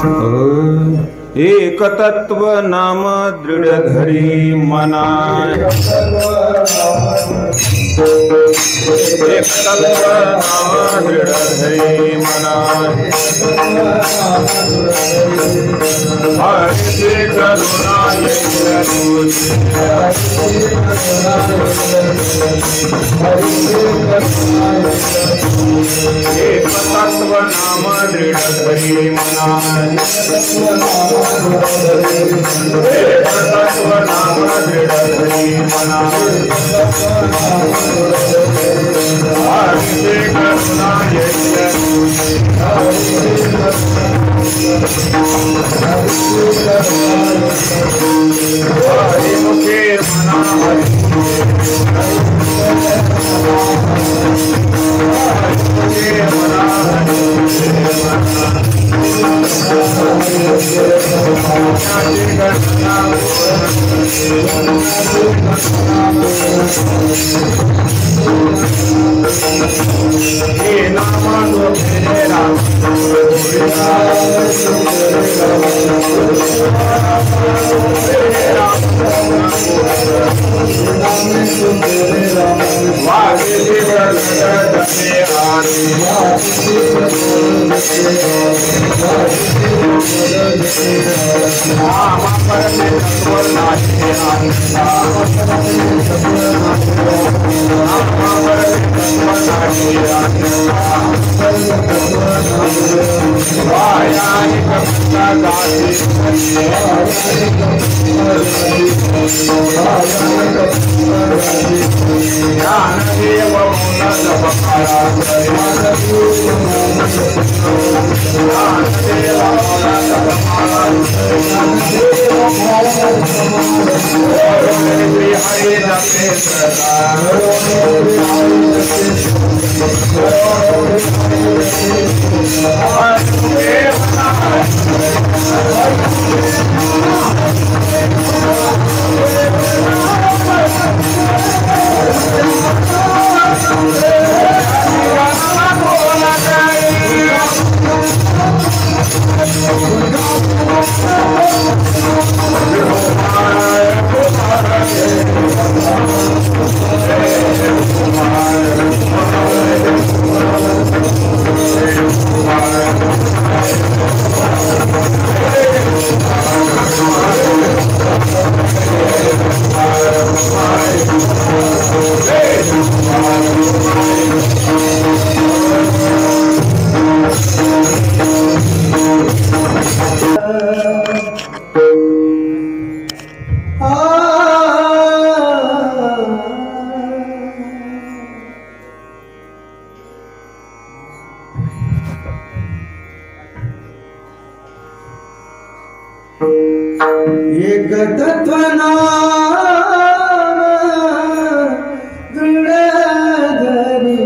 एक तत्व नाम दृढ़ धरी मना, एक तत्व नाम दृढ़ धरी मना, हरि करुणा एक तत्व नाम दृढ़ धरी मना, एक तत्व नाम दृढ़ धरी मना, हरि करुणा हरि मुखे मना, एक तत्व नाम दृढ़ धरी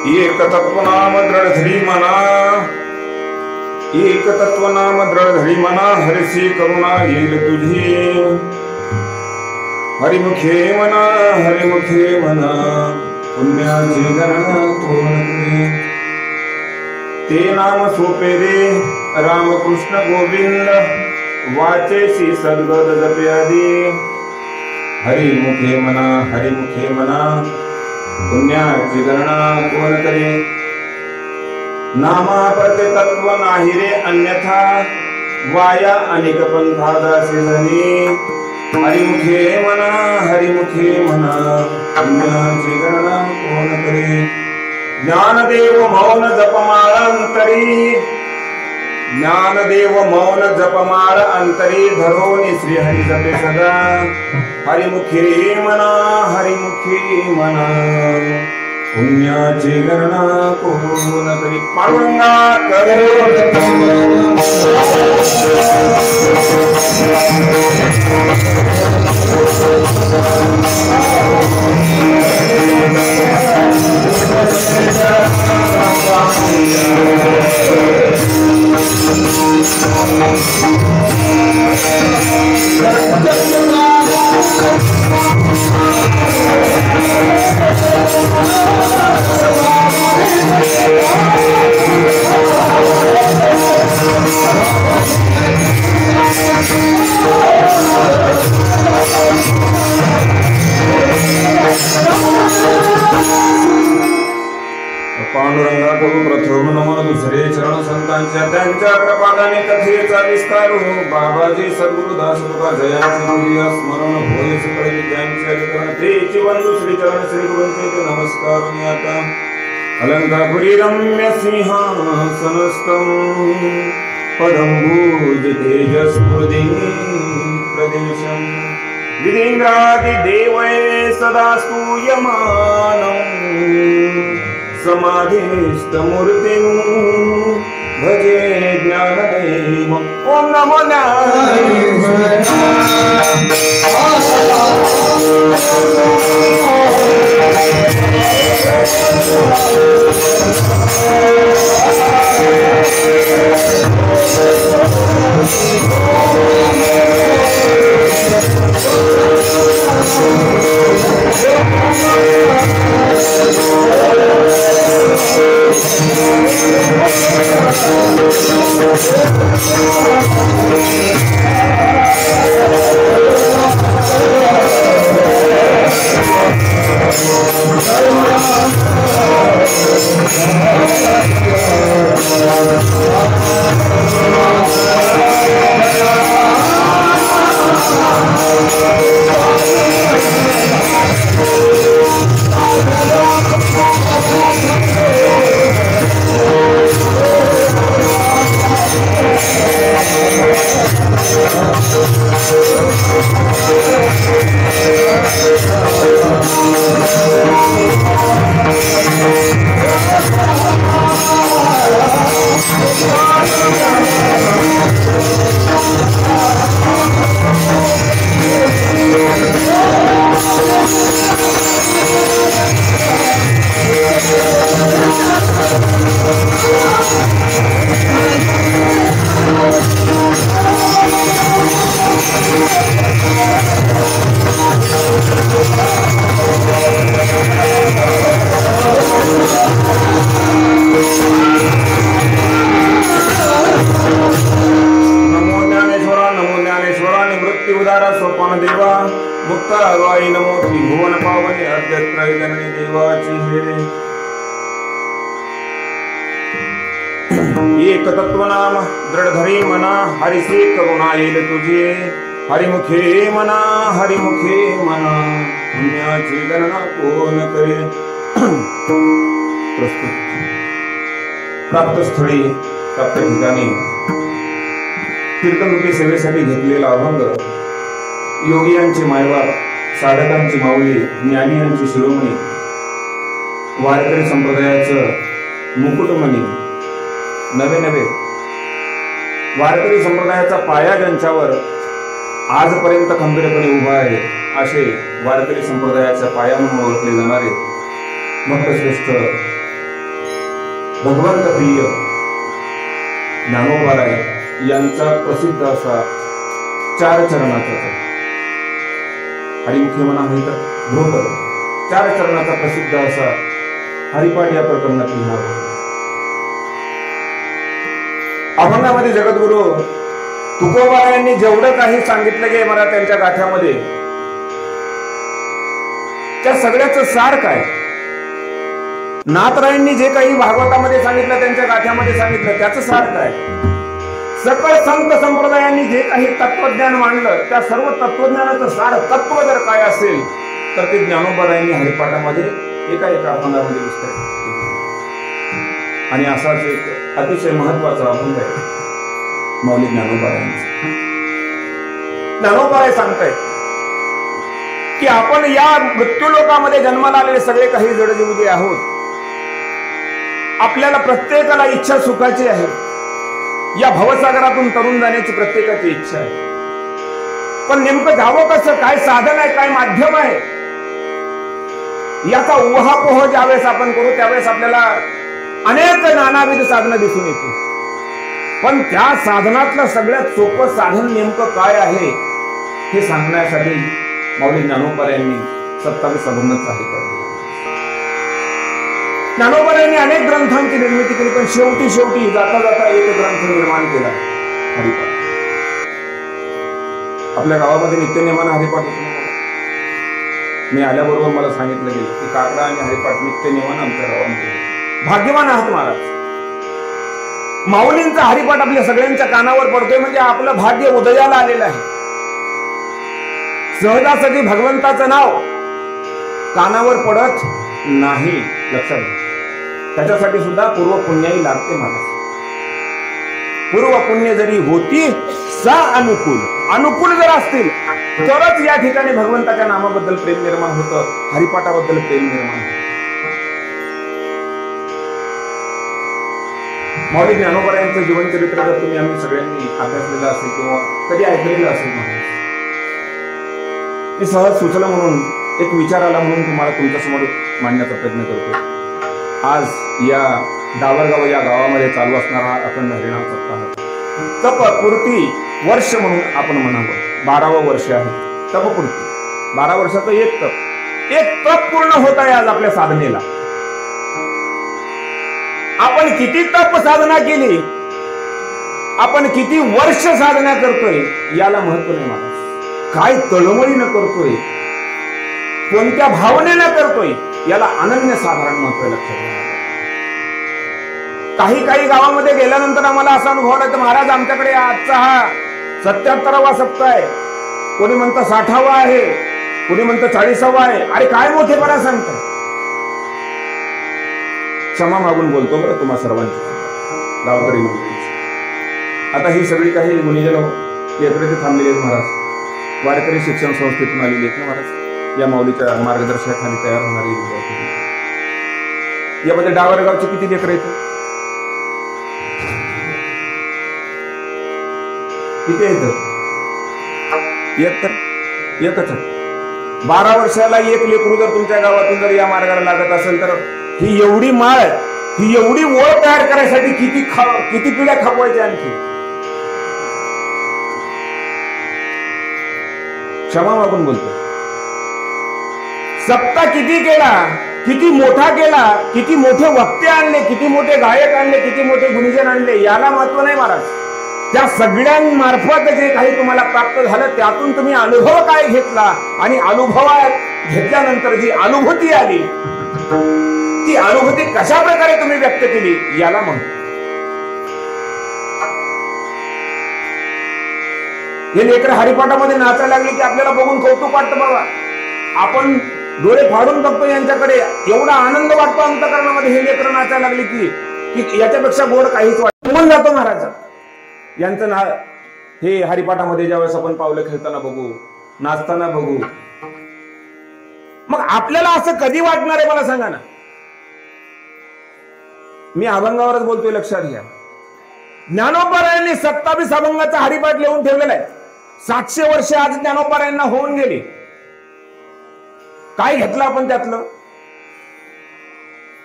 एक तत्व नाम दृढ धरी मना, एक तत्व नाम दृढ धरी मना, हरिसी करुणा येईल तुझी. हरिमुखे मना, हरिमुखे मना, पुण्याची गणना कोण करे. ते नाम सोपे रे रामकृष्ण गोविंद, वाचेसी सद्गद जप्यादी. हरिमुखे मना, हरिमुखे मना, पुण्याची गणना कोण करे. नामा प्रते तत्व नाही रे अन्यथा, वाया अनेक पंथा दासी जनी. हरिमुखे मना, हरिमुखे मना, पुण्याची गणना कोण करे. ज्ञानदेव मौन जपमाळ अंतरी, ज्ञानदेव मौन जपमाळ अंतरी, धरोनी श्री हरी जपे सदा. हरिमुखे मना, हरिमुखे मना, पुण्याची गणना कोण करी. पांडुरंगा पांडुरंगाकडून प्रथम नम दुसरे चरण संतांच्या त्यांच्या कृपादाने कथेचा विस्तार हो. बाबाजी सद्गुरुदास तुका जयाचे मुली स्मरण होय सकळ विद्यांचे अधिकरण तेची बंधू श्री चरण श्री गुरूंचे ते नमस्कार आता अलंकापुरी रम्य सिंहासनस्थं पदंबूज तेजस्फुर्दि प्रदेशं विधीन्द्रादिदेवै सदा स्तूयमानं समाधिस्थमूर्तिं भजे ज्ञानदेवं ओम नमो एक तत्वनाम दृढधरी मना हरिसे करुणा येईल तुझे हरिमुखे मना पुण्याची गणना कोण करे प्रस्तुत प्राप्त स्थळी प्राप्त ठिकाणी कीर्तनरूपी सेवेसाठी घेतलेला अभंग योगी यांची मायबाप साधकांची माऊली ज्ञानी यांची शिरोमणी वारकरी संप्रदायाचं मुकुटमणी नवे नवे वारकरी संप्रदायाचा पाया ज्यांच्यावर आजपर्यंत खंबीरपणे उभा आहे असे वारकरी संप्रदायाचा पाया म्हणून ओळखले जाणारे भक्तश्रेष्ठ भगवंत प्रिय ज्ञानोबाराय यांचा प्रसिद्ध असा 4 चरणाचा हरिमुखे म्हणा तर ध्रुपद 4 चरणाचा प्रसिद्ध असा हरिपाठ या प्रकरणातील हा अभंगामध्ये जगद्गुरु तुकोबारायांनी जेवढं काही सांगितलं गे मला त्यांच्या गाथ्यामध्ये त्या सगळ्याचं सार काय नाथरायांनी जे काही भागवतामध्ये सांगितलं त्यांच्या गाथ्यामध्ये सांगितलं त्याचं सार काय सकळ संत संप्रदायांनी जे काही तत्वज्ञान मांडलं त्या सर्व तत्वज्ञानाचं सार तत्व जर काय असेल तर ते ज्ञानोबारायांनी हरिपाठामध्ये एका अभंगामध्ये विस्तारित आणि असाच एक अतिशय महत्वाचा अभंग आहे माऊली ज्ञानोबारायांचा ज्ञानोबाराय सांगतायत की आपण या मृत्यूलोकामध्ये जन्माला आलेले सगळे काही जडजीव जे आहोत आपल्याला प्रत्येकाला इच्छा सुखाची आहे या भवसागरातून तरुण जाण्याची प्रत्येकाची इच्छा आहे पण नेमकं जावं कसं काय साधन आहे काय माध्यम आहे याचा उहापोह ज्यावेळेस आपण करू त्यावेळेस आपल्याला अनेक नानाविध साधनं दिसून येतील पण त्या साधनातलं सगळ्यात सोपं साधन नेमकं काय आहे हे सांगण्यासाठी माऊली ज्ञानोबारायांनी 27 अभंगाचा हरिपाठ दिला ज्ञानोबारायांनी अनेक ग्रंथांची निर्मिती केली पण शेवटी जाता जाता एक ग्रंथ निर्माण केला हरिपाठ आपल्या गावामध्ये नित्यनेमानं हरिपाठ होतो मी आल्याबरोबर मला सांगितलं गेलं की काकडा आणि हरिपाठ नित्यनेमानं आमच्या गावामध्ये भाग्यवान आहात महाराज. माऊलींचा हरिपाठ आपल्या सगळ्यांच्या कानावर पडतोय म्हणजे आपलं भाग्य उदयाला आलेलं आहे. सहजासहजी भगवंताचं नाव कानावर पडत नाही, लक्षात घ्या. त्याच्यासाठी सुद्धा पूर्व पुण्याही लागते महाराज. पूर्व पुण्य जरी होती सा अनुकूल, अनुकूल जर असतील तरच या ठिकाणी भगवंताच्या नामाबद्दल प्रेम निर्माण होतं, हरिपाठाबद्दल प्रेम निर्माण होतं. माऊली ज्ञानोबा जीवन चरित्र जर तुम्ही आम्ही सगळ्यांनी अभ्यासलेलं असेल किंवा कधी ऐकलेलं असेल महाराज, मी सहज सुचलं म्हणून एक विचार आला म्हणून तुम्हाला तुमच्या समोर मांडण्याचा प्रयत्न करतो. आज या डावरगाव या गावामध्ये चालू असणारा अखंड हरिनाम सप्ताह तपपूर्ती वर्ष म्हणून आपण म्हणावं. 12वं वर्ष आहे तपपूर्ती. 12 वर्षाचं एक तप पूर्ण होत आहे आज आपल्या साधनेला. आपण किती तप साधना केली, आपण किती वर्ष साधना करतोय याला महत्व नाही महाराज. काय तळमळीनं करतोय, कोणत्या भावनेनं करतोय याला अनन्य साधारण महत्व लक्षात घ्या. काही गावामध्ये गेल्यानंतर आम्हाला असा अनुभव आला तर महाराज आमच्याकडे आजचा हा 77वा सप्ताह आहे, कोणी म्हणतं 60वा आहे, कोणी म्हणतं 40वा आहे. अरे काय मोठेपणा सांगताय. क्षमा मागून बोलतो बरं तुम्हा सर्वांची, गावकरी मंडळीची. आता ही सगळी काही गुणीजन एकत्र थांबलेली आहेत महाराज. वारकरी शिक्षण संस्थेतून आलेली आहेत ना महाराज. या माऊलीच्या मार्गदर्शनाखाली तयार होणारी विद्यार्थी. यामध्ये डावरगावचे किती लेकर आहेत? किती आहेत? एकच. 12 वर्षाला एक लेकरू जर तुमच्या गावातून जर या मार्गाला लागत असेल तर ही एवढी माळ, ही एवढी ओळ तयार करायसाठी किती पिढ्या खपवायच्या आणखी. क्षमा मागून बोलतो. सप्ताह किती केला, किती मोठा केला, किती मोठे वक्ते आणले, किती मोठे गायक आणले, किती मोठे गुणीजन आणले याला महत्व नाही महाराज. त्या सगळ्यांमार्फत जे काही तुम्हाला प्राप्त झालं त्यातून तुम्ही अनुभव काय घेतला आणि अनुभवात घेतल्यानंतर जी अनुभूती आली ती अनुभूती कशा प्रकारे तुम्ही व्यक्त केली याला म्हणतो. हे लेकर हरिपाठामध्ये नाचायला लागले की आपल्याला बघून कौतुक वाटतं बाबा. आपण डोळे फाडून बघतो यांच्याकडे, एवढा आनंद वाटतो अंतकरणामध्ये. हे लेकर नाचायला लागले की याच्यापेक्षा गोड काहीच वाटत जातो महाराज. यांचं ना हे हरिपाठामध्ये ज्यावेळेस आपण पावलं खेळताना बघू, नाचताना बघू, मग आपल्याला असं कधी वाटणार आहे मला सांगा ना. मी अभंगावरच बोलतोय, लक्षात घ्या. ज्ञानोबारायांनी 27 अभंगाचा हरिपाठ लिहून ठेवलेला आहे. 700 वर्ष आज ज्ञानोबारायांना होऊन गेली. काय घेतलं आपण त्यातलं?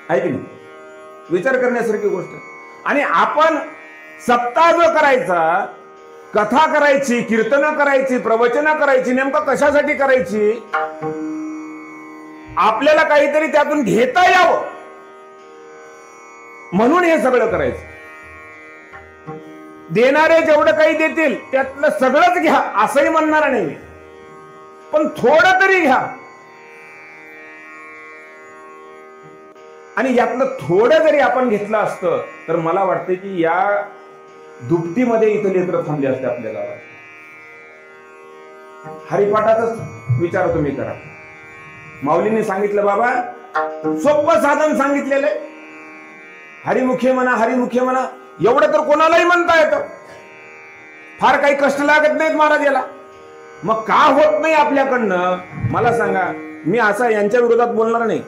आहे की नाही? विचार करण्यासारखी गोष्ट. आणि आपण सप्ताह जो करायचा, कथा करायची, कीर्तन करायची, प्रवचन करायची, नेमकं कशासाठी करायची? आपल्याला काहीतरी त्यातून घेता यावं म्हणून हे सगळं करायचं. देणारे जेवढं काही देतील त्यातलं सगळंच घ्या असंही म्हणणार नाही, पण थोडं तरी घ्या. आणि यातलं थोडं जरी आपण घेतलं असतं तर मला वाटतं की या दुपटीमध्ये इथं लेकरं थांबले असते आपल्या गावात. हरिपाठाचाच विचार तुम्ही करा. माऊलींनी सांगितलं बाबा, सोपं साधन सांगितलेलं आहे. हरिमुखे म्हणा, हरिमुखे म्हणा, एवढं तर कोणालाही म्हणता येतं. फार काही कष्ट लागत नाहीत महाराज याला. मग का होत नाही आपल्याकडनं मला सांगा. मी असा यांच्या विरोधात बोलणार नाही,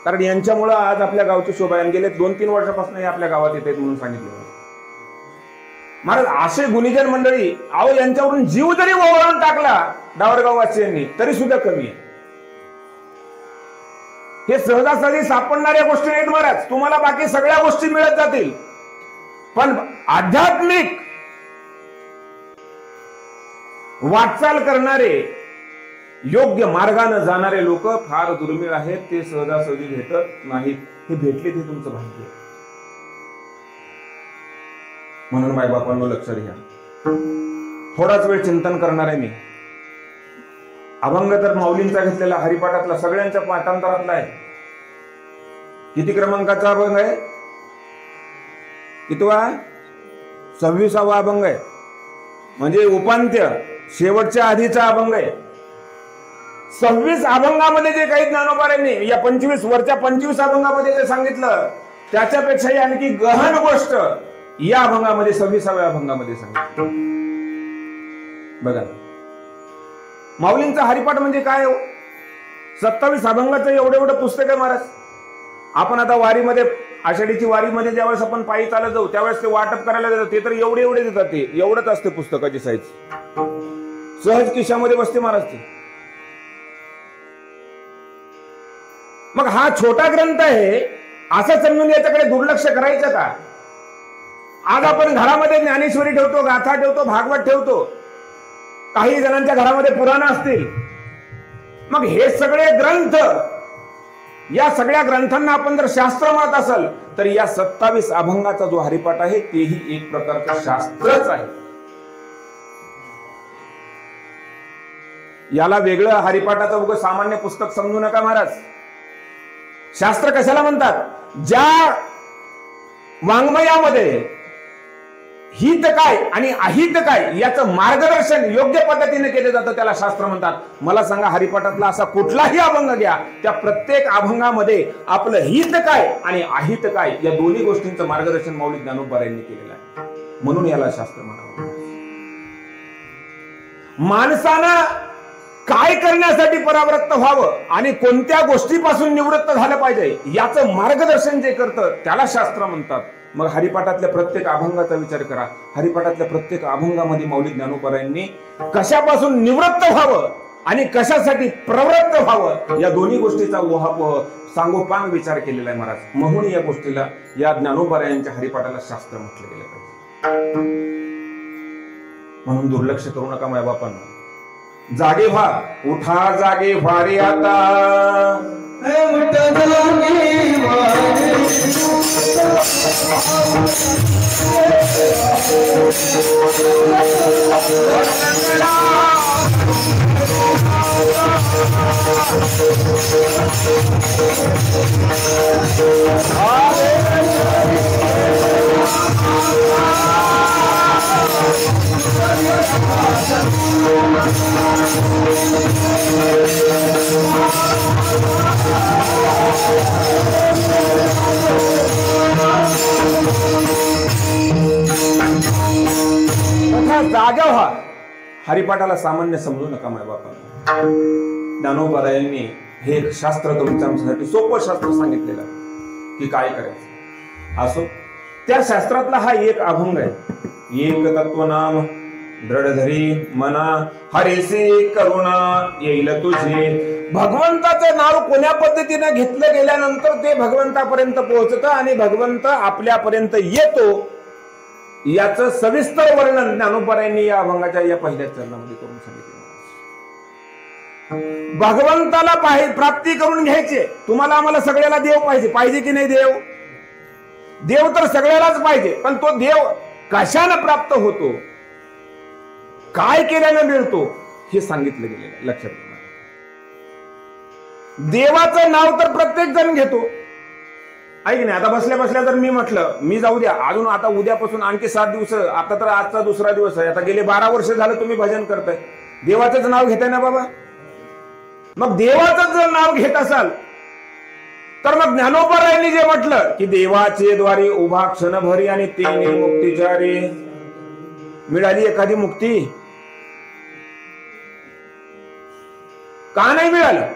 कारण यांच्यामुळं आज आपल्या गावची शोभा गेले 2-3 वर्षापासून हे आपल्या गावात येत आहेत म्हणून सांगितलं महाराज. असे गुणीजन मंडळी, अहो यांच्यावरून जीव जरी ओवाळून टाकला डावरगाववासियांनी तरी सुद्धा कमी आहे. हे सहजासहजी सापडणाऱ्या गोष्टी नाहीत महाराज. तुम्हाला बाकी सगळ्या गोष्टी मिळत जातील, पण आध्यात्मिक वाटचाल करणारे, योग्य मार्गाने जाणारे लोक फार दुर्मिळ आहेत. ते सहजासहजी भेटत नाहीत. हे भेटले ते तुमचं भाग्य. म्हणून मायबापांनो लक्षात घ्या. थोडाच वेळ चिंतन करणार आहे मी. अभंग तर माऊलींचा घेतलेला हरिपाठातला सगळ्यांच्या पाठांतरातला आहे. किती क्रमांकाचा अभंग आहे? कितवा? 26वा अभंग आहे. म्हणजे उपांत्य शेवटच्या आधीचा अभंग आहे. 26 अभंगामध्ये जे काही ज्ञानोबारांनी या 25 वरच्या 25 अभंगामध्ये जे सांगितलं त्याच्यापेक्षाही आणखी गहन गोष्ट या अभंगामध्ये 26व्या अभंगामध्ये सांगितलं. बघा, माऊलींचा हरिपाठ म्हणजे काय हो? 27 अभंगाचं एवढं पुस्तक आहे महाराज. आपण आता वारीमध्ये, आषाढीची वारीमध्ये ज्यावेळेस आपण पायी चालत जाऊ त्यावेळेस ते वाटप करायला देतात, ते तर एवढे देतात. ते एवढंच असते पुस्तकाची साईज, सहज खिशामध्ये बसते महाराज ते. मग हा छोटा ग्रंथ आहे असं समजून याच्याकडे दुर्लक्ष करायचं का? आज आपण घरामध्ये ज्ञानेश्वरी ठेवतो, गाथा ठेवतो, भागवत ठेवतो, काही जणांच्या घरामध्ये पुराण असतील. मग हे सगळे ग्रंथ, या सगळ्या ग्रंथांना आपण जर शास्त्र म्हणत असेल तर या 27 अभंगाचा जो हरिपाठ आहे तेही एक प्रकारचं शास्त्रच आहे. याला वेगळं हरिपाठाचं उगाच सामान्य पुस्तक समजू नका महाराज. शास्त्र कशाला म्हणतात? ज्या वाङ्मयामध्ये हित काय आणि अहित काय याचं मार्गदर्शन योग्य पद्धतीने केलं जातं त्याला शास्त्र म्हणतात. मला सांगा, हरिपाठातला असा कुठलाही अभंग घ्या, त्या प्रत्येक अभंगामध्ये आपलं हित काय आणि अहित काय या दोन्ही गोष्टींचं मार्गदर्शन माऊली ज्ञानोबा यांनी केलेलं आहे. म्हणून याला शास्त्र म्हणावं. माणसानं काय करण्यासाठी परावृत्त व्हावं आणि कोणत्या गोष्टीपासून निवृत्त झालं पाहिजे याचं मार्गदर्शन जे करतं त्याला शास्त्र म्हणतात. मग हरिपाठातल्या प्रत्येक अभंगाचा विचार करा. हरिपाठातल्या प्रत्येक अभंगामध्ये माऊली ज्ञानोबा कशापासून निवृत्त व्हावं आणि कशासाठी प्रवृत्त व्हावं या दोन्ही गोष्टीचा उहापोह सांगोपांग विचार केलेला आहे महाराज. म्हणून या गोष्टीला, या ज्ञानोबा यांच्या हरिपाठाला शास्त्र म्हटलं गेलं पाहिजे. म्हणून दुर्लक्ष करू नका माझ्या बापांना. जागे व्हा, उठा जागे व्हा रे आता. जागा व्हा. हरिपाठाला सामान्य समजू नका माझ्या बापांना. ज्ञानोबा यांनी हे एक शास्त्र तुमच्यासाठी सोपं शास्त्र सांगितलेलं आहे की काय करायचं. असो, त्या शास्त्रातला हा एक अभंग आहे. एक तत्वनाम दृढधरी मना, हरिसी करुणा येईल तुझे. भगवंताचं नाव कोण्या पद्धतीने घेतलं गेल्यानंतर ते भगवंतापर्यंत पोहोचतं आणि भगवंत आपल्यापर्यंत येतो याचं सविस्तर वर्णन ज्ञानोबा यांनी या अभंगाच्या या पहिल्या चरणामध्ये करून सांगितले. भगवंताला प्राप्ती करून घ्यायचे. तुम्हाला आम्हाला सगळ्याला देव पाहिजे की नाही? देव तर सगळ्यालाच पाहिजे, पण तो देव कशाने प्राप्त होतो, काय केल्याने मिळतो हे सांगितलं गेलेलं. लक्षात घ्या, देवाचं नाव तर प्रत्येक जण घेतो. ऐक नाही, आता बसल्या बसल्या जर मी म्हटलं मी जाऊ द्या, अजून आता उद्यापासून आणखी 7 दिवस, आता तर आजचा दुसरा दिवस आहे, आता गेले 12 वर्ष झालं तुम्ही भजन करताय, देवाचंच नाव घेताय ना बाबा. मग देवाचं जर नाव घेत असाल तर मग ज्ञानोबा यांनी जे म्हटलं की देवाचे द्वारे उभा क्षणभरी आणि तेने मुक्तीच्या रे. मिळाली एखादी मुक्ती? का नाही मिळालं?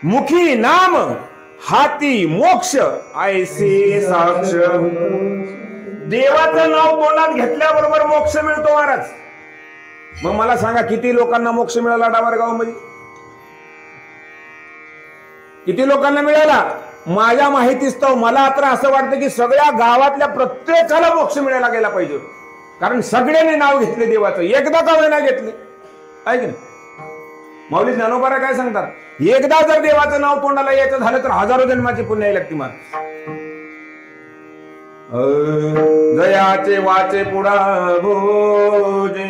मुखी नाम हाती मोक्ष ऐसे साक्ष. देवाचं नाव तोंडात घेतल्याबरोबर मोक्ष मिळतो महाराज. मग मला सांगा, किती लोकांना मोक्ष मिळाला डावरगाव मध्ये? किती लोकांना मिळाला? माझ्या माहितीस्तव मला तर असं वाटतं की सगळ्या गावातल्या प्रत्येकाला मोक्ष मिळायला गेला पाहिजे. कारण सगळ्यांनी नाव घेतले देवाचं, एकदा का वेळा घेतले. ऐक ना, माऊली ज्ञानोबा काय सांगतात, एकदा जर देवाचं नाव तोंडाला यायचं झालं तर हजारो जन्माची पुण्य यायला लागते. मला जयाचे वाचे पुढा भोजे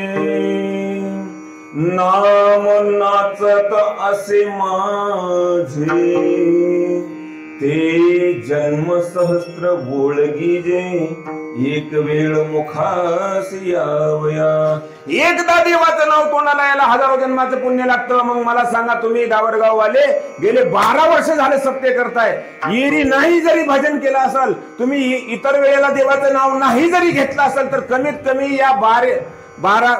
नाम नाचत असे माझे ते जन्म सहस्त्र बोळगी जे एक वेळ मुखासी यावया. एकदा देवाचं नाव तोंडाला यायला हजारो जन्माचं पुण्य लागतं. मग मला सांगा, तुम्ही दावरगाव वाले गेले 12 वर्ष झाले सत्य करताय, एरी नाही जरी भजन केलं असाल, तुम्ही इतर वेळेला देवाचं नाव नाही जरी घेतलं असेल, तर कमीत कमी या 12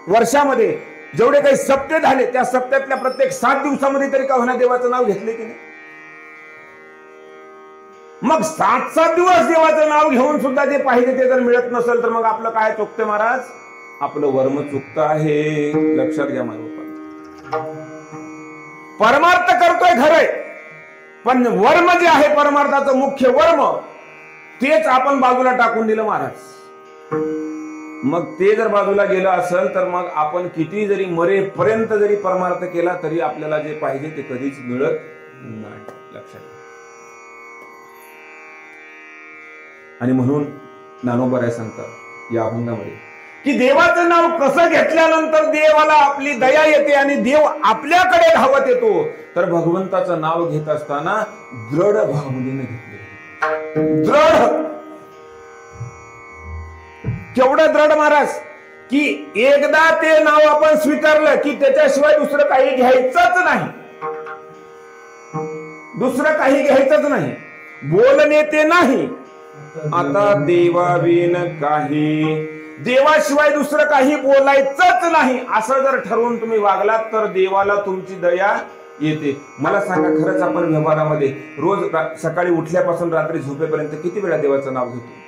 वर्षामध्ये जेवढे काही सप्ते झाले, त्या सप्त्यातल्या प्रत्येक 7 दिवसामध्ये तरी का होणार देवाचं नाव घेतले की नाही? मग 7 दिवस देवाचं नाव घेऊन सुद्धा जे पाहिजे ते जर मिळत नसेल, तर मग आपलं काय चुकतं महाराज? आपलं वर्म चुकतं आहे. लक्षात घ्या माझ्या. परमार्थ करतोय खरंय, पण वर्म जे आहे परमार्थाचं मुख्य वर्म, तेच आपण बाजूला टाकून दिलं महाराज. मग ते जर बाजूला गेलं असेल, तर मग आपण किती जरी मरेपर्यंत जरी परमार्थ केला तरी आपल्याला जे पाहिजे ते कधीच मिळत नाही. लक्षात. आणि म्हणून ज्ञानोबा सांगतात या अभंगामध्ये की देवाचं नाव कसं घेतल्यानंतर देवाला आपली दया येते आणि देव आपल्याकडे धावत येतो. तर भगवंताचं नाव घेत असताना दृढ भावनेने घेतले. दृढ, केवढं दृढ महाराज, की एकदा ते नाव आपण स्वीकारलं की त्याच्याशिवाय दुसरं काही घ्यायचंच नाही. दुसरं काही घ्यायचंच नाही. बोलणे ते नाही, आता देवाविन काही, देवाशिवाय दुसरं काही बोलायचंच नाही, असं जर ठरवून तुम्ही वागलात तर देवाला तुमची दया येते. मला सांगा, खरंच आपण व्यवहारामध्ये रोज सकाळी उठल्यापासून रात्री झोपेपर्यंत किती वेळा देवाचं नाव घेतो?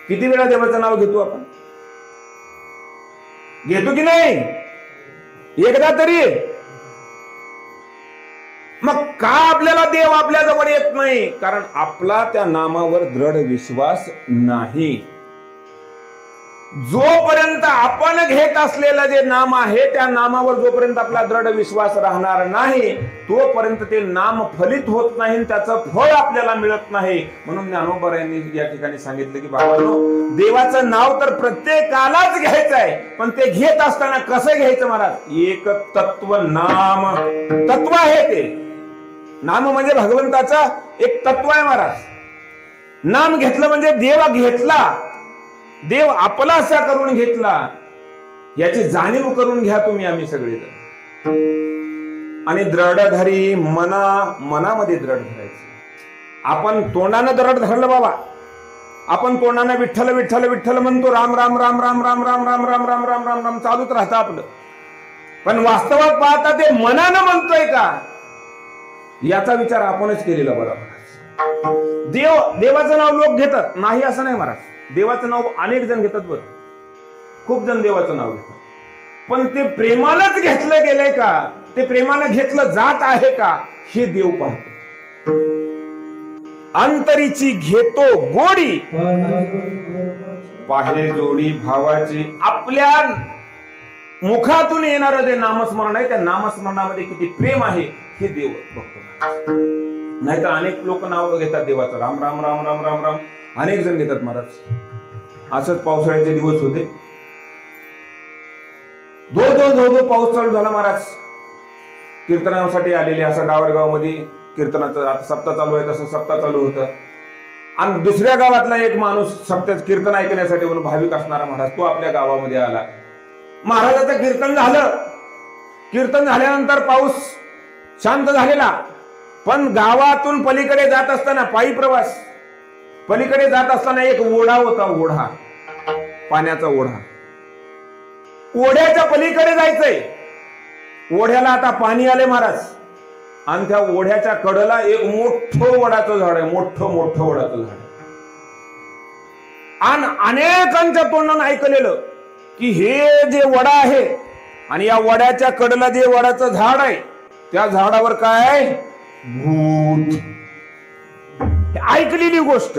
किती वेळा देवाचं नाव घेतो आपण? घेतो की नाही? एकदा तरी. मग का आपल्याला देव आपल्या जवळ येत नाही? कारण आपला त्या नामावर दृढ विश्वास नाही. जोपर्यंत आपण घेत असलेलं जे नाम आहे त्या नामावर जोपर्यंत आपला दृढ विश्वास राहणार नाही, तोपर्यंत ते नाम फलित होत नाही, त्याचं फळ आपल्याला मिळत नाही. म्हणून ज्ञानोबा यांनी या ठिकाणी सांगितलं की बाबांनो, देवाचं नाव तर प्रत्येकालाच घ्यायचं आहे, पण ते घेत असताना कसं घ्यायचं महाराज? एक तत्व नाम. तत्व आहे ते नाम, म्हणजे भगवंताचा एक तत्व आहे महाराज. नाम घेतलं म्हणजे देव घेतला, देव आपला असा करून घेतला, याची जाणीव करून घ्या तुम्ही, आम्ही सगळेजण. आणि दृढधरी मनामध्ये दृढ धरायचं. आपण तोंडानं दृढ धरलं बाबा, आपण तोंडानं विठ्ठल विठ्ठल विठ्ठल म्हणतो, राम राम राम राम राम राम राम राम राम राम राम राम चालूच राहतं आपलं. पण वास्तवात पाहता ते मनानं म्हणतोय का, याचा विचार आपणच केलेला बरोबर. देवाचं नाव लोक घेतात नाही असं नाही महाराज. देवाचं नाव अनेक जण घेतात, बरं, खूप जण देवाचं नाव घेतात, पण ते प्रेमानंच घेतलं गेलंय का, ते प्रेमानं घेतलं जात आहे का, हे देव पाहतो. अंतरीची घेतो गोडी, पाहे जोडी भावाची. आपल्या मुखातून येणारं जे नामस्मरण आहे, त्या नामस्मरणामध्ये किती प्रेम आहे हे देव बघतो. नाहीतर अनेक लोक नाव घेतात देवाचं, राम राम राम राम राम राम, अनेक जण घेतात महाराज. असंच पावसाळ्याचे दिवस होते, धो पाऊस चालू झाला महाराज. कीर्तनासाठी आलेले असं गावगाव मध्ये कीर्तनाचं आता सप्ताह चालू आहे, तसं सप्ताह चालू होतं. आणि दुसऱ्या गावातला एक माणूस सप्त्याचं कीर्तन ऐकण्यासाठी म्हणून भाविक असणारा महाराज, तो आपल्या गावामध्ये आला. महाराजाचं कीर्तन झालं. कीर्तन झाल्यानंतर पाऊस शांत झालेला, पण गावातून पलीकडे जात असताना पायी प्रवास, पलीकडे जात असताना एक ओढा होता, ओढा, पाण्याचा ओढा. ओढ्याच्या पलीकडे जायचंय. ओढ्याला आता पाणी आले महाराज, आणि त्या ओढ्याच्या कडेला एक मोठं वडाचं झाड आहे, मोठं वडाचं झाड. आणि अनेकांच्या तोंडानं ऐकलेलं की हे जे वडा आहे आणि या वड्याच्या कडेला जे वडाचं झाड आहे, त्या झाडावर काय भूत. 「 ऐकलेली गोष्ट. 「 「 ऐकलेली गोष्ट. 」 「 「 ऐकलेली गोष्ट. 」 「 ऐकलेली गोष्ट. 」 「 ऐकलेली गोष्ट. 」 「 ऐकलेली गोष्ट. 」 「 ऐकलेली गोष्ट. 」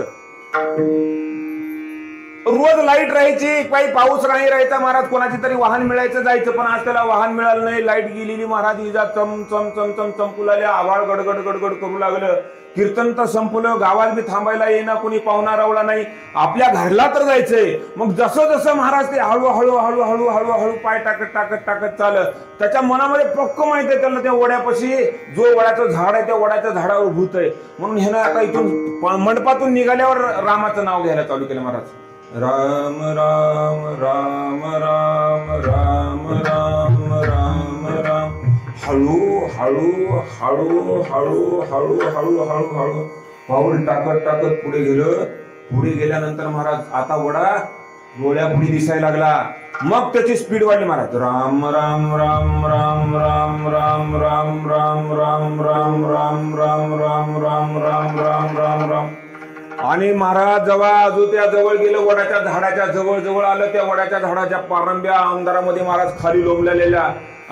「रोज लाईट राहायची, काही पाऊस नाही राहायचा महाराज, कोणाची तरी वाहन मिळायचं जायचं, पण आज त्याला वाहन मिळालं नाही, लाईट गेलेली महाराज, इजा चम चम चम चम चमकू लागले, आवाळ गडगड गडगड करू लागलं, कीर्तन तर संपलं, गावात बी थांबायला येईना, कोणी पाहुणा रावला नाही, आपल्या घरला तर जायचंय. मग जसं जसं महाराज ते हळूहळू हळूहळू हळूहळू पाय टाकत टाकत टाकत चालत, त्याच्या मनामध्ये पक्क माहिती आहे त्याला त्या वड्यापाशी जो वड्याचं झाड आहे त्या वड्याच्या झाडावर भूत आहे, म्हणून ह्यानं आता इथून मंडपातून निघाल्यावर रामाचं नाव घ्यायला चालू केलं महाराज. राम राम राम राम राम राम राम राम. हळू हळू हळू हळू हळू हळू हळू हळू पाऊल टाकत टाकत पुढे गेलं. पुढे गेल्यानंतर महाराज आता वडा डोळ्या पुढे दिसायला लागला. मग त्याची स्पीड वाढली महाराज. राम राम राम राम राम राम राम राम राम राम राम राम राम राम राम राम राम राम. आणि महाराज जेव्हा अजून त्या जवळ गेलं, वडाच्या झाडाच्या जवळ जवळ आलं, त्या वडाच्या झाडाच्या पारंब्या अंधारामध्ये महाराज खाली लोंबलेल्या,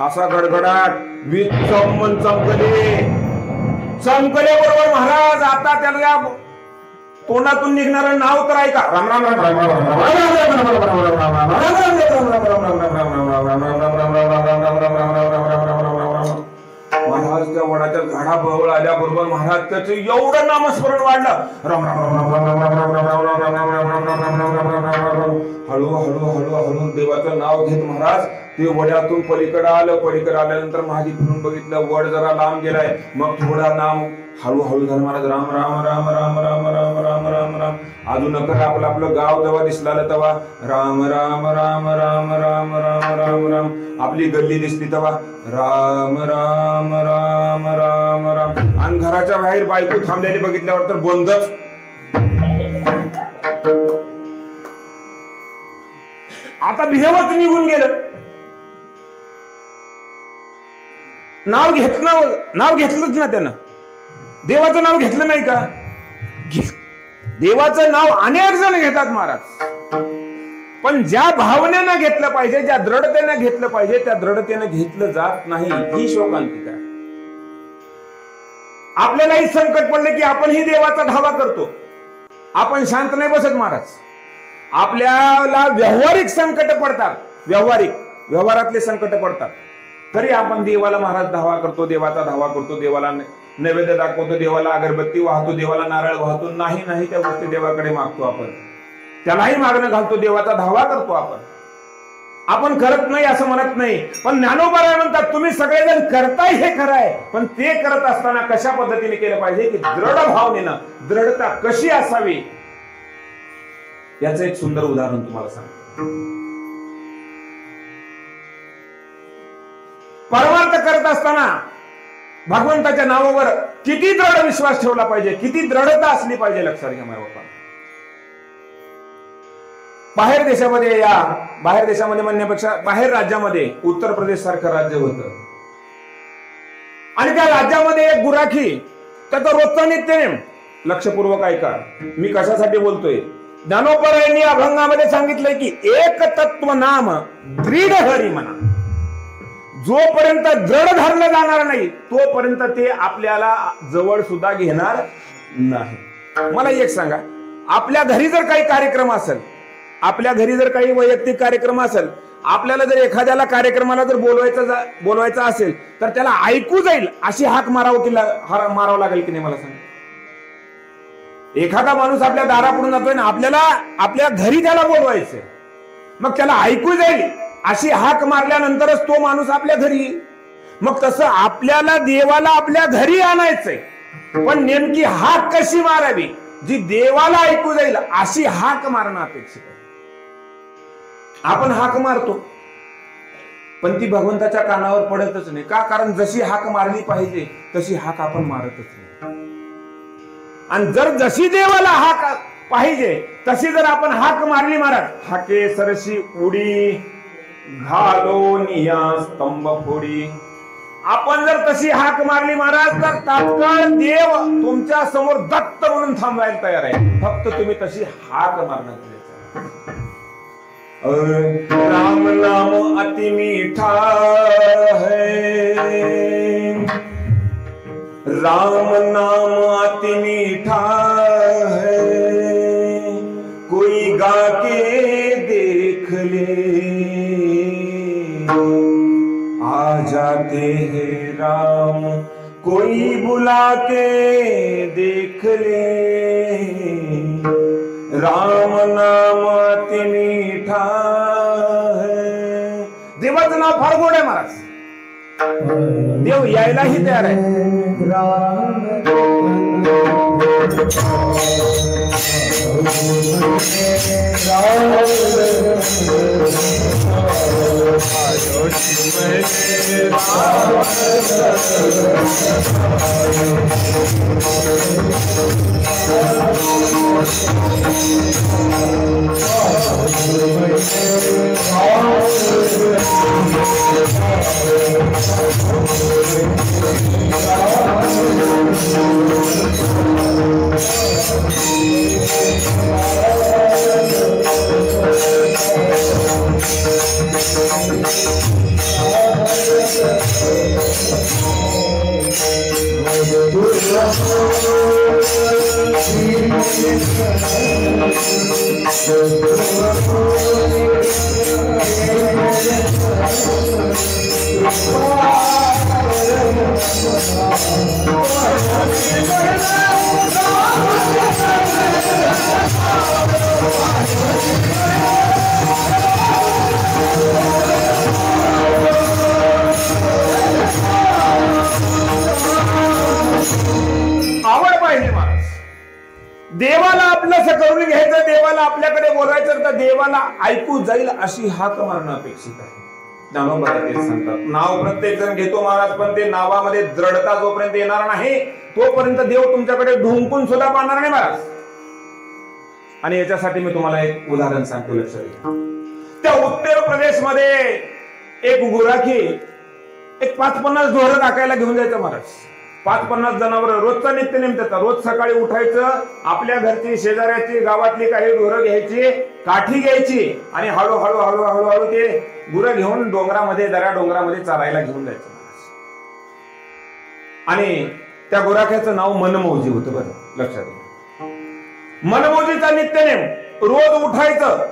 असा गडगडाट, वीज चमन चमकले. चमकल्याबरोबर महाराज आता त्याला तोंडातून निघणारं नाव तर ऐका. राम राम राम राम राम महाराज त्या वडाच्या झाडाजवळ आल्याबरोबर महाराज त्याचं एवढं नामस्मरण वाढलं. राम राम राम राम राम राम राम राम राम राम राम राम राम राम राम राम राम राम राम. हळू हळू हळू हळू देवाचं नाव घेत महाराज ते वड्यातून पलीकडे आलं. पलीकडे आल्यानंतर महाजी फिरून बघितलं, वड जरा लांब गेलाय. मग थोडा नाम हळूहळू झालं महाराज. राम राम राम राम राम राम राम राम राम. अजून नकर आपलं आपलं गाव जेव्हा दिसलं तेव्हा राम राम राम राम राम राम राम राम. आपली गल्ली दिसली तेव्हा राम राम राम राम राम. आणि घराच्या बाहेर बायको थांबलेली बघितल्यावर तर बंदच. आता भिवच निघून गेलं. नाव घेतलंच ना त्यानं. देवाचं नाव घेतलं नाही का? देवाचं नाव अनेक जण घेतात महाराज, पण ज्या भावनेनं घेतलं पाहिजे, ज्या दृढतेनं घेतलं पाहिजे त्या दृढतेनं घेतलं जात नाही. ही शोकांतिका आहे. आपल्यालाही संकट पडले की आपणही देवाचा धावा करतो. आपण शांत नाही बसत महाराज. आपल्याला व्यावहारिक संकट पडतात, व्यवहारातले संकट पडतात, तरी आपण देवाला महाराज धावा करतो, देवाचा धावा करतो, देवाला नैवेद्य दाखवतो, देवाला अगरबत्ती वाहतो, देवाला नारळ वाहतो. नाही त्या गोष्टी देवाकडे मागतो आपण, त्यालाही मागणं घालतो, देवाचा धावा करतो. आपण करत नाही असं म्हणत नाही, पण ज्ञानोबा म्हणतात तुम्ही सगळेजण करताय हे खरं आहे, पण ते करत असताना कशा पद्धतीने केलं पाहिजे की दृढ भावनेनं. दृढता कशी असावी याचं एक सुंदर उदाहरण तुम्हाला सांगतो. परमार्थ करत असताना भगवंताच्या नावावर किती दृढ विश्वास ठेवला पाहिजे, किती दृढता असली पाहिजे लक्षात घ्या माझ्या बाप्पा. बाहेर देशामध्ये म्हणण्यापेक्षा बाहेर राज्यामध्ये उत्तर प्रदेश सारखं राज्य होतं, आणि त्या राज्यामध्ये एक गुराखी, त्याचा रोजचा नित्यनेम. लक्षपूर्वक ऐका मी कशासाठी बोलतोय. ज्ञानोबरायांनी अभंगामध्ये सांगितलंय की एक तत्व नाम दृढ हरी म्हणा. जोपर्यंत दृढ धरलं जाणार नाही तोपर्यंत ते आपल्याला जवळ सुद्धा घेणार नाही. मला एक सांगा, आपल्या घरी जर काही कार्यक्रम असेल, आपल्या घरी जर काही वैयक्तिक कार्यक्रम असेल, आपल्याला जर एखाद्याला कार्यक्रमाला जर बोलवायचं असेल तर त्याला ऐकू जाईल अशी हाक मारावं लागेल की नाही मला सांगा. एखादा माणूस आपल्या दारापुढून जातोय ना, आपल्याला आपल्या घरी त्याला बोलवायचंय, मग त्याला ऐकू जाईल अशी हाक मारल्यानंतरच तो माणूस आपल्या घरी येईल. मग तसं आपल्याला देवाला आपल्या घरी आणायचंय, पण नेमकी हाक कशी मारावी जी देवाला ऐकू जाईल अशी हाक मारणं अपेक्षित आहे. आपण हाक मारतो पण ती भगवंताच्या कानावर पडतच नाही. का? कारण जशी हाक मारली पाहिजे तशी हाक आपण मारतच नाही. आणि जर जशी देवाला हाक पाहिजे तशी जर आपण हाक मारली महाराज, हाके सरशी उडी घालो निया स्तंभ फोडी. आपण जर तशी हाक मारली महाराज तर तात्काळ देव तुमच्या समोर दत्त म्हणून थांबायला तयार आहे. फक्त तुम्ही तशी हाक मारणार. राम नाम अति मीठा है, राम नाम अति मीठा है, कोई गा के बुला के देख ले, राम नाम अति मीठा है. देवाचं नाव फार गोड आहे महाराज. देव यायलाही तयार आहे. आवड पाहिजे महाराज. देवाला आपलंसं करून घ्यायचं, देवाला आपल्याकडे बोलायचं, तर देवाला ऐकू जाईल अशी हाक मारणं अपेक्षित आहे. ज्ञानोबा तेच सांगतात. नाव प्रत्येक जण घेतो महाराज, पण ते नावामध्ये दृढता जोपर्यंत येणार नाही तोपर्यंत देव तुमच्याकडे ढुंकून सुद्धा पाहणार नाही महाराज. आणि याच्यासाठी मी तुम्हाला एक उदाहरण सांगतो, लक्षात घ्या. त्या उत्तर प्रदेशमध्ये एक गुराखी एक 5-50 ढोरं टाकायला घेऊन जायचं महाराज. 5-50 जनावर रोजचा नित्यनेम त्याचा. रोज सकाळी उठायचं, आपल्या घरची, शेजाऱ्याची, गावातली काही ढोरं घ्यायची, काठी घ्यायची आणि हळूहळू हळूहळू हळू ते गुरं घेऊन डोंगरामध्ये, दऱ्या डोंगरामध्ये चारायला घेऊन जायचं महाराज. आणि त्या गुराख्याचं नाव मनमौजी होतं. बरं लक्षात घ्या. मनमौजीचा नित्यनेम रोज उठायचं,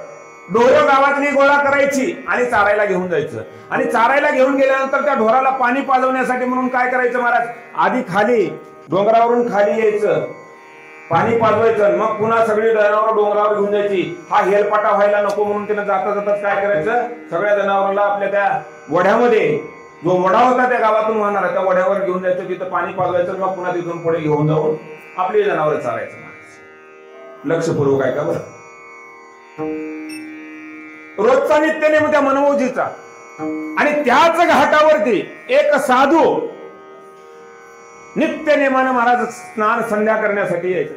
ढोरं गावातली गोळा करायची आणि चारायला घेऊन जायचं. आणि चारायला घेऊन गेल्यानंतर त्या ढोराला पाणी पाजवण्यासाठी म्हणून काय करायचं महाराज, आधी खाली डोंगरावरून खाली यायचं, पाणी पाजवायचं, मग पुन्हा सगळी जनावर डोंगरावर घेऊन जायची. हा हेलपाटा व्हायला नको म्हणून त्यानं जाता जाताच काय करायचं, सगळ्या जनावरांना आपल्या त्या वड्यामध्ये, जो वडा होता त्या गावातून वाहणारा, त्या वड्यावर घेऊन जायचं, तिथं पाणी पाजवायचं, मग पुन्हा तिथून पुढे घेऊन जाऊन आपली जनावर चारायचं महाराज. लक्षपूर्वक आहे का बरं. रोजचा नित्यनेम त्या मनमौजीचा. आणि त्याच घाटावरती एक साधू नित्यनेमानं महाराज स्नान संध्या करण्यासाठी यायचे.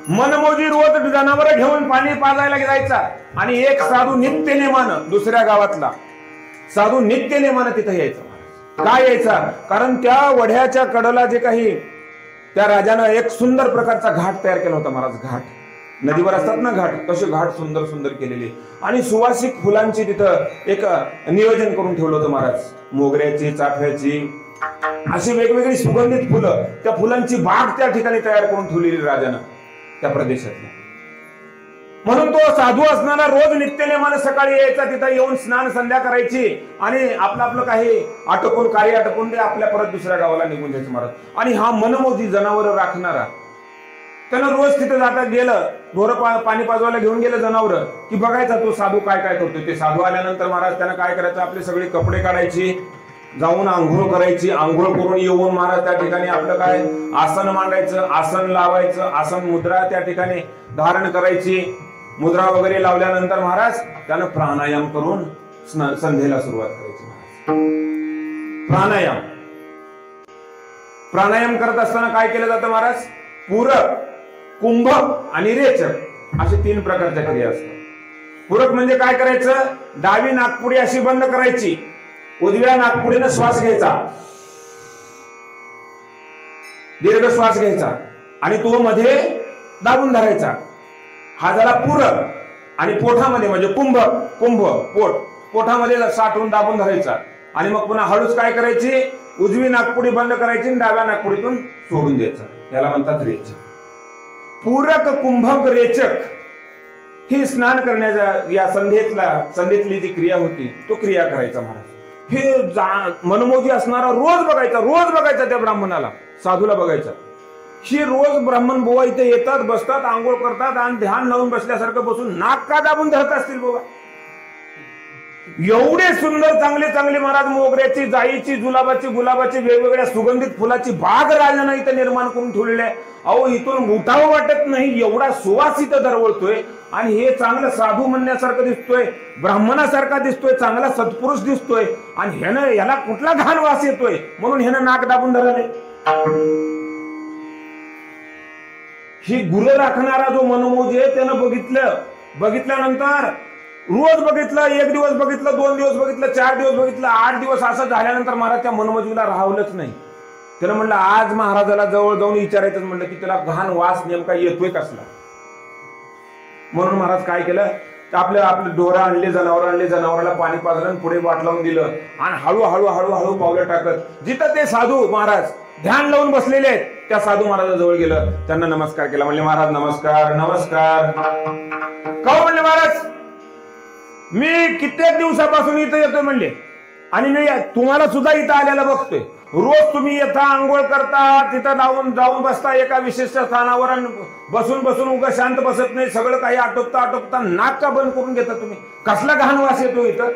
मनमौजी रोज जनावर घेऊन पाणी पाजायला जायचा आणि एक साधू नित्यनेमानं, दुसऱ्या गावातला साधू नित्यनेमानं तिथं यायचा. काय यायचा, कारण त्या वढ्याच्या कडेला जे काही त्या राजानं एक सुंदर प्रकारचा घाट तयार केला होता महाराज. घाट, नदीवर असतात ना घाट, तसे घाट सुंदर सुंदर केलेले आणि सुवासिक फुलांची तिथं एक नियोजन करून ठेवलं होतं महाराज. मोगऱ्याची, चाफ्याची, अशी वेगवेगळी सुगंधित फुलं, त्या फुलांची बाग त्या ठिकाणी तयार करून ठेवलेली राजानं त्या प्रदेशातल्या. म्हणून तो साधू असणारा रोज नित्यनेमानं सकाळी यायचा, तिथं येऊन स्नान संध्या करायची आणि आपलं आपलं काही आटोपून, कार्य आटोपून ते आपल्या परत दुसऱ्या गावाला निघून जायचं महाराज. आणि हा मनमौजी जनावर राखणारा, त्यानं रोज तिथं जाता गेलं, ढोरं पाणी पाजवायला घेऊन गेलं जनावर की बघायचा तो साधू काय काय करतोय. ते साधू आल्यानंतर महाराज त्यानं काय करायचं, आपले सगळे कपडे काढायची, जाऊन आंघोळ करायची, आंघोळ करून येऊन महाराज त्या ठिकाणी आपलं काय आसन मांडायचं, आसन लावायचं, आसन मुद्रा त्या ठिकाणी धारण करायची. मुद्रा वगैरे लावल्यानंतर महाराज त्यानं प्राणायाम करून संध्येला सुरुवात करायची महाराज. प्राणायाम करत असताना काय केलं जातं महाराज, पूरक, कुंभक आणि रेचक असे 3 प्रकारच्या क्रिया असतात. पूरक म्हणजे काय करायचं, डावी नाकपुडी अशी बंद करायची, उजव्या नाकपुडीनं श्वास घ्यायचा, दीर्घ श्वास घ्यायचा आणि तो मध्ये दाबून धरायचा. हा झाला पूरक. आणि पोटामध्ये म्हणजे कुंभ पोट, पोटामध्ये साठवून दाबून धरायचा आणि मग पुन्हा हळूच काय करायची, उजवी नाकपुडी बंद करायची आणि डाव्या नाकपुडीतून सोडून द्यायचं. याला म्हणतात रेचक. पूरक, कुंभक, रेचक ही स्नान करण्याच्या या संध्येतली जी क्रिया होती तो क्रिया करायचा महाराज. हे मनमोजी असणारा रोज बघायचा त्या ब्राह्मणाला, साधूला बघायचा. ही रोज ब्राह्मण बुवा इथे येतात, बसतात, आंघोळ करतात आणि ध्यान लावून बसल्यासारखं बसून नाक का दाबून धरत असतील बाबा. एवढे सुंदर चांगले चांगले महाराज मोगऱ्याची, जाईची, जुलाबाची, गुलाबाची, वेगवेगळ्या सुगंधित फुलाची बाग राजानं इथं निर्माण करून ठेवलेली आहे. अहो इथून उठावं वाटत नाही, एवढा सुवास इथं दरवळतोय. आणि हे चांगलं साधू म्हणण्यासारखं दिसतोय, ब्राह्मणासारखा दिसतोय, चांगला सत्पुरुष दिसतोय. आणि ह्यानं याला कुठला घाण वास येतोय म्हणून ह्यानं नाक दाबून धरले. ही गुरं राखणारा जो मनमोजी आहे त्यानं बघितल्यानंतर रोज बघितलं, एक दिवस बघितलं, 2 दिवस बघितलं, 4 दिवस बघितलं, 8 दिवस असं झाल्यानंतर महाराज त्या मनमोजीला राहवलंच नाही. त्यानं म्हणलं आज महाराजाला जवळ जाऊन विचारायचं म्हणलं की त्याला घाण वास नेमका येतोय कसला. म्हणून महाराज काय केलं, आपले ढोरं आणले, जनावराला पाणी पाजलं, पुढे वाट लावून दिलं आणि हळूहळू पावलं टाकत जिथं ते साधू महाराज ध्यान लावून बसलेले आहेत त्या साधू महाराजाजवळ गेलं, त्यांना नमस्कार केला. म्हणले महाराज नमस्कार. का म्हणले महाराज मी कित्येक दिवसापासून इथं येतोय म्हणले आणि मी तुम्हाला सुद्धा इथं आलेला बघतोय. रोज तुम्ही येता, आंघोळ करता, तिथं जाऊन बसता एका विशिष्ट स्थानावर, बसून उगा शांत बसत नाही, सगळं काही आटोपता नाक का बंद करून घेता तुम्ही. कसला घाण वास येतो इथं,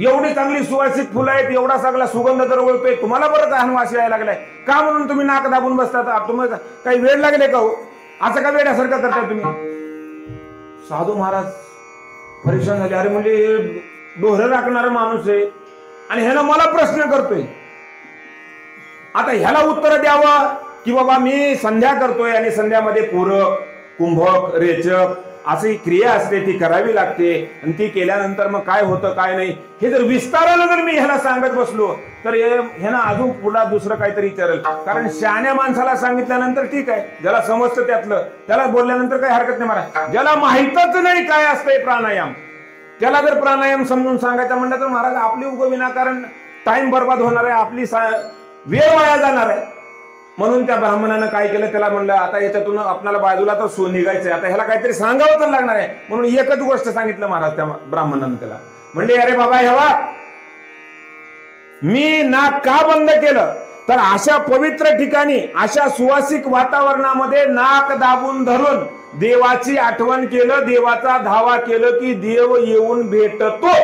एवढी चांगली सुवासिक फुलं आहेत, एवढा सगळा सुगंध दरवळतोय, तुम्हाला बरं घाण वास यायला लागलाय का म्हणून तुम्ही नाक दाबून बसता. तुम्हाला काही वेळ लागले का हो, असं का वेड्यासारखं करताय तुम्ही. साधू महाराज परेशान झाले. अरे म्हणजे डोहरं राखणारा माणूस आहे आणि ह्याला मला प्रश्न करतोय, आता ह्याला उत्तर द्यावं की बाबा मी संध्या करतोय आणि संध्यामध्ये पूरक, कुंभक, रेचक अशी क्रिया असते, ती करावी लागते. आणि ती केल्यानंतर मग काय होतं काय नाही हे जर विस्तारानं जर मी ह्याला सांगत बसलो तर ह्यानं अजून पुढे दुसरं काहीतरी विचारेल. कारण शहाण्या माणसाला सांगितल्यानंतर ठीक आहे, ज्याला समजतं त्यातलं त्याला बोलल्यानंतर काही हरकत नाही. महाराज ज्याला माहीतच नाही काय असतंय प्राणायाम, त्याला जर प्राणायाम समजून सांगायचं म्हणलं तर महाराज आपली उग विनाकारण टाइम बर्बाद होणार आहे, आपली वेळ वाया जाणार आहे. म्हणून त्या ब्राह्मणानं काय केलं, त्याला म्हणलं आता याच्यातून आपल्याला बाजूला तर निघायचंय, आता ह्याला काहीतरी सांगावं तर लागणार आहे. म्हणून एकच गोष्ट सांगितलं महाराज त्या ब्राह्मणानं त्याला. म्हणले अरे बाबा ह्यावा मी नाक का बंद केलं तर अशा पवित्र ठिकाणी, अशा सुवासिक वातावरणामध्ये नाक दाबून धरून देवाची आठवण केलं, देवाचा धावा केलं की देव येऊन भेटतो.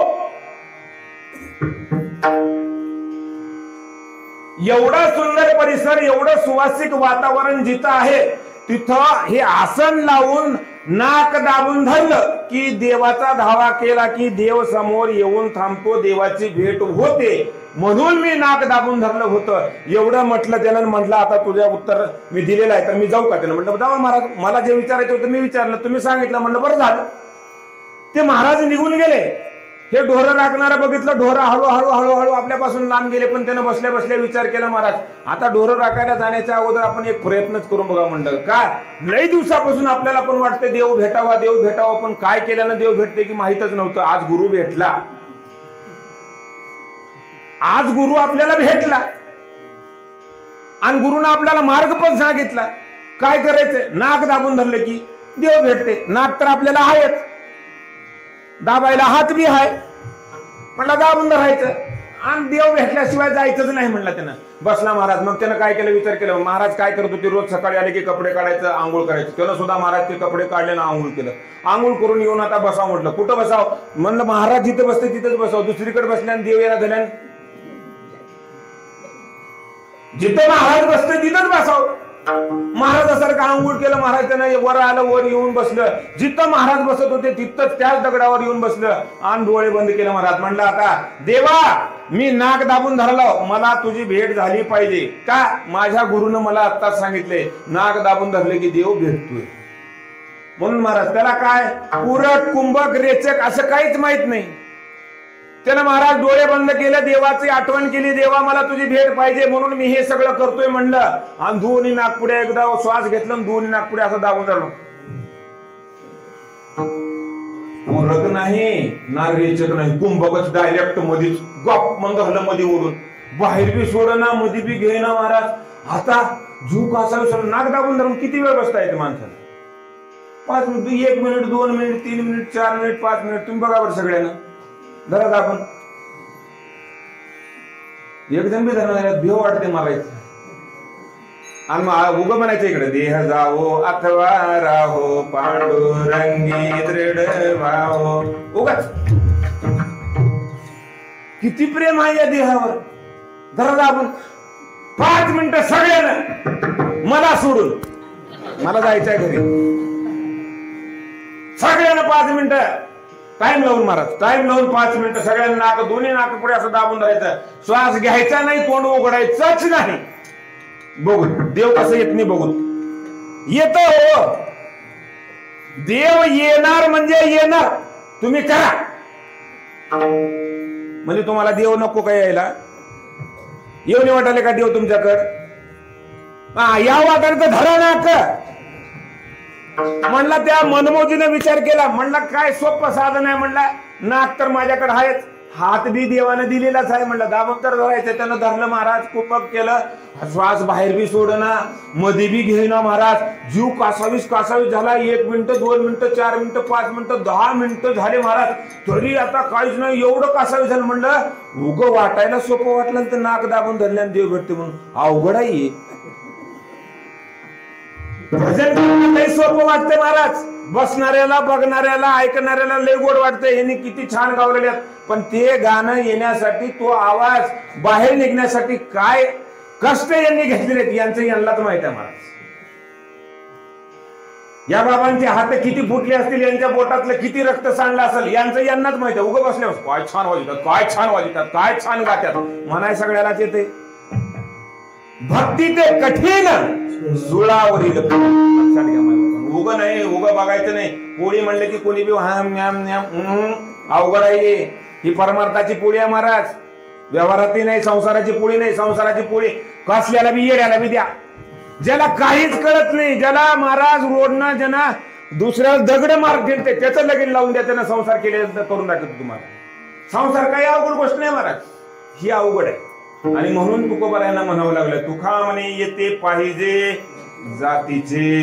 एवढा सुंदर परिसर, एवढं सुवासिक वातावरण जिथं आहे तिथं हे आसन लावून नाक दाबून धरलं की देवाचा धावा केला की देव समोर येऊन थांबतो, देवाची भेट होते. म्हणून मी नाक दाबून धरलं होतं. एवढं म्हटलं त्यानं. म्हटलं आता तुझ्या उत्तर मी दिलेलं आहे तर मी जाऊ का. त्यानं म्हटलं जाऊ महाराज, मला जे विचारायचं होतं मी विचारलं, तुम्ही सांगितलं. म्हटलं बरं झालं. ते महाराज निघून गेले. हे ढोरं राखणारा बघितलं, ढोरं हळूहळू आपल्यापासून लांब गेले. पण त्यानं बसल्या बसल्या विचार केला, महाराज आता ढोरं राखायला जाण्याच्या अगोदर आपण एक प्रयत्नच करून बघा. म्हणलं का, लई दिवसापासून आपल्याला पण वाटतं देव भेटावा, पण काय केल्यानं देव भेटते की माहितच नव्हतं. आज गुरु भेटला, आज गुरु आपल्याला भेटला आणि गुरुनं आपल्याला मार्ग पण सांगितला. काय करायचंय, नाक दाबून धरले की देव भेटते. नाक तर आपल्याला आहेच, दाबायला हात बी आहे. म्हणलं दाबून धरायचं आणि देव भेटल्याशिवाय जायचंच नाही म्हणलं त्यानं. बसला महाराज. मग त्यानं काय केलं, विचार केला. महाराज काय करत होते, रोज सकाळी आले की कपडे काढायचं, आंघोळ करायचं. त्यानं सुद्धा महाराज ते कपडे काढले ना आंघोळ केलं. आंघोळ करून येऊन आता बसावं म्हटलं. कुठं बसावं म्हणलं, महाराज जिथं बसते तिथंच बसावं. दुसरीकडे बसल्यानं देव यायला झाल्यानं जिथं महाराज बसते तिथंच बसावं. महाराजासारखं आंघोळ केलं. महाराज त्यानं वर आलं, वर येऊन बसलं. जिथं महाराज बसत होते तिथंच त्याच दगडावर येऊन बसलं आणि डोळे बंद केले. महाराज म्हणलं आता देवा मी नाक दाबून धरलो, मला तुझी भेट झाली पाहिजे. का, माझ्या गुरुनं मला आत्ताच सांगितले नाक दाबून धरले की देव भेटतोय. म्हणून महाराज त्याला काय पूरक, कुंभक, रेचक असं काहीच माहित नाही. त्यानं महाराज डोळे बंद केले, देवाची आठवण केली, देवा मला तुझी भेट पाहिजे म्हणून मी हे सगळं करतोय म्हणलं. आणि दोन्ही नाकपुड्या एकदा श्वास घेतला, दोन्ही नाकपुड्या असं दाबून धरलो. पूरक नाही ना रेचक नाही, कुंभकच डायरेक्ट मधीच गप मग धरलं, मध्ये ओढून बाहेर बी सोडना, मध्ये बी घेईना. महाराज आता झूक असा नाक दाबून धरून किती वेळ बसता येते माणसाला. 5 minute, 1 minute, 2 minute, 3 minute, 4 minute, 5 minute. तुम्ही बघा बरं सगळ्यांना धरा दाबून. एक जण बी धरणार भिव वाटते मारायचं. आणि मग उगं म्हणायचं इकडे देह जावो अथवा राहो पांडुरंगी दृढ भावो. उगाच किती प्रेम आहे या देहावर. धरा आपण 5 मिनिटं सगळ्यांना मला सोडून मला जायचंय घरी. सगळ्यांना 5 मिनिटं टाइम लावून मारा. टाइम लावून 5 मिनिटं सगळ्यांना नाक दोन्ही नाक पुढे असं दाबून धरायचं. श्वास घ्यायचा नाही, तोंड उघडायचंच नाही. बघून देव कसं येत नाही बघून येत. हो देव येणार म्हणजे येणार. तुम्ही करा म्हणजे तुम्हाला देव नको काय यायला. येऊ नाही वाटायला का देव तुमच्याकडं. या वाटायला तर धरा नाक. म्हणला त्या मनमोजीने विचार केला. म्हणला काय सोपं साधन आहे. म्हणला नाक तर माझ्याकडे आहेच, हात बी देवाने दिलेलाच आहे. म्हणलं दाबून तर धरायचं. त्यानं धरलं महाराज. कुपक केलं. श्वास बाहेर बी सोडना मध्ये बी घेईना महाराज. जीव कासावीस झाला. 1 मिनिटं 2 मिनिटं 4 मिनिटं 5 मिनिटं 10 मिनिटं झाले महाराज. तरी आता काहीच नाही. एवढं कासावीस झालं. म्हणलं उगं वाटायला सोपं वाटलं तर नाक दाबून धरल्याने देव भेटते म्हणून अवघड आहे. भजन लय सोपं वाटतंय महाराज. बसणाऱ्याला बघणाऱ्याला ऐकणाऱ्याला लय गोड वाटतंय. यांनी किती छान गावलेले आहेत. पण ते गाणं येण्यासाठी तो आवाज बाहेर निघण्यासाठी काय कष्ट यांनी घेतलेले आहेत यांचं यांनाच माहित आहे महाराज. या बाबांचे हात किती फुटले असतील, यांच्या बोटातलं किती रक्त सांडलं असेल यांचं यांनाच माहित आहे. उगं बसल्यावर काय छान वाजवतात, काय छान वाजवतात, काय छान गातात म्हणाय सगळ्यालाच येते. भक्ती ते कठीण सुळावरील. लक्षात घ्या माझ्या. उगं नाही, उगं बघायचं नाही. पोळी म्हणले की कोणी बी अवघड आहे. ही परमार्थाची पोळी आहे महाराज. व्यवहारातली नाही. संसाराची पोळी नाही. संसाराची पोळी कसल्याला बी येड्याला बी द्या. ज्याला काहीच कळत नाही, ज्याला महाराज रोडनं ज्यांना दुसऱ्याला दगड मारतील ते त्याचं लगीन लावून द्या. त्यानं संसार केले करून दाखवतो तुम्हाला. संसार काही अवघड गोष्ट नाही महाराज. ही अवघड आहे. आणि म्हणून तुकोबारायांना म्हणावं लागलं तुका म्हणे येते पाहिजे जातीचे.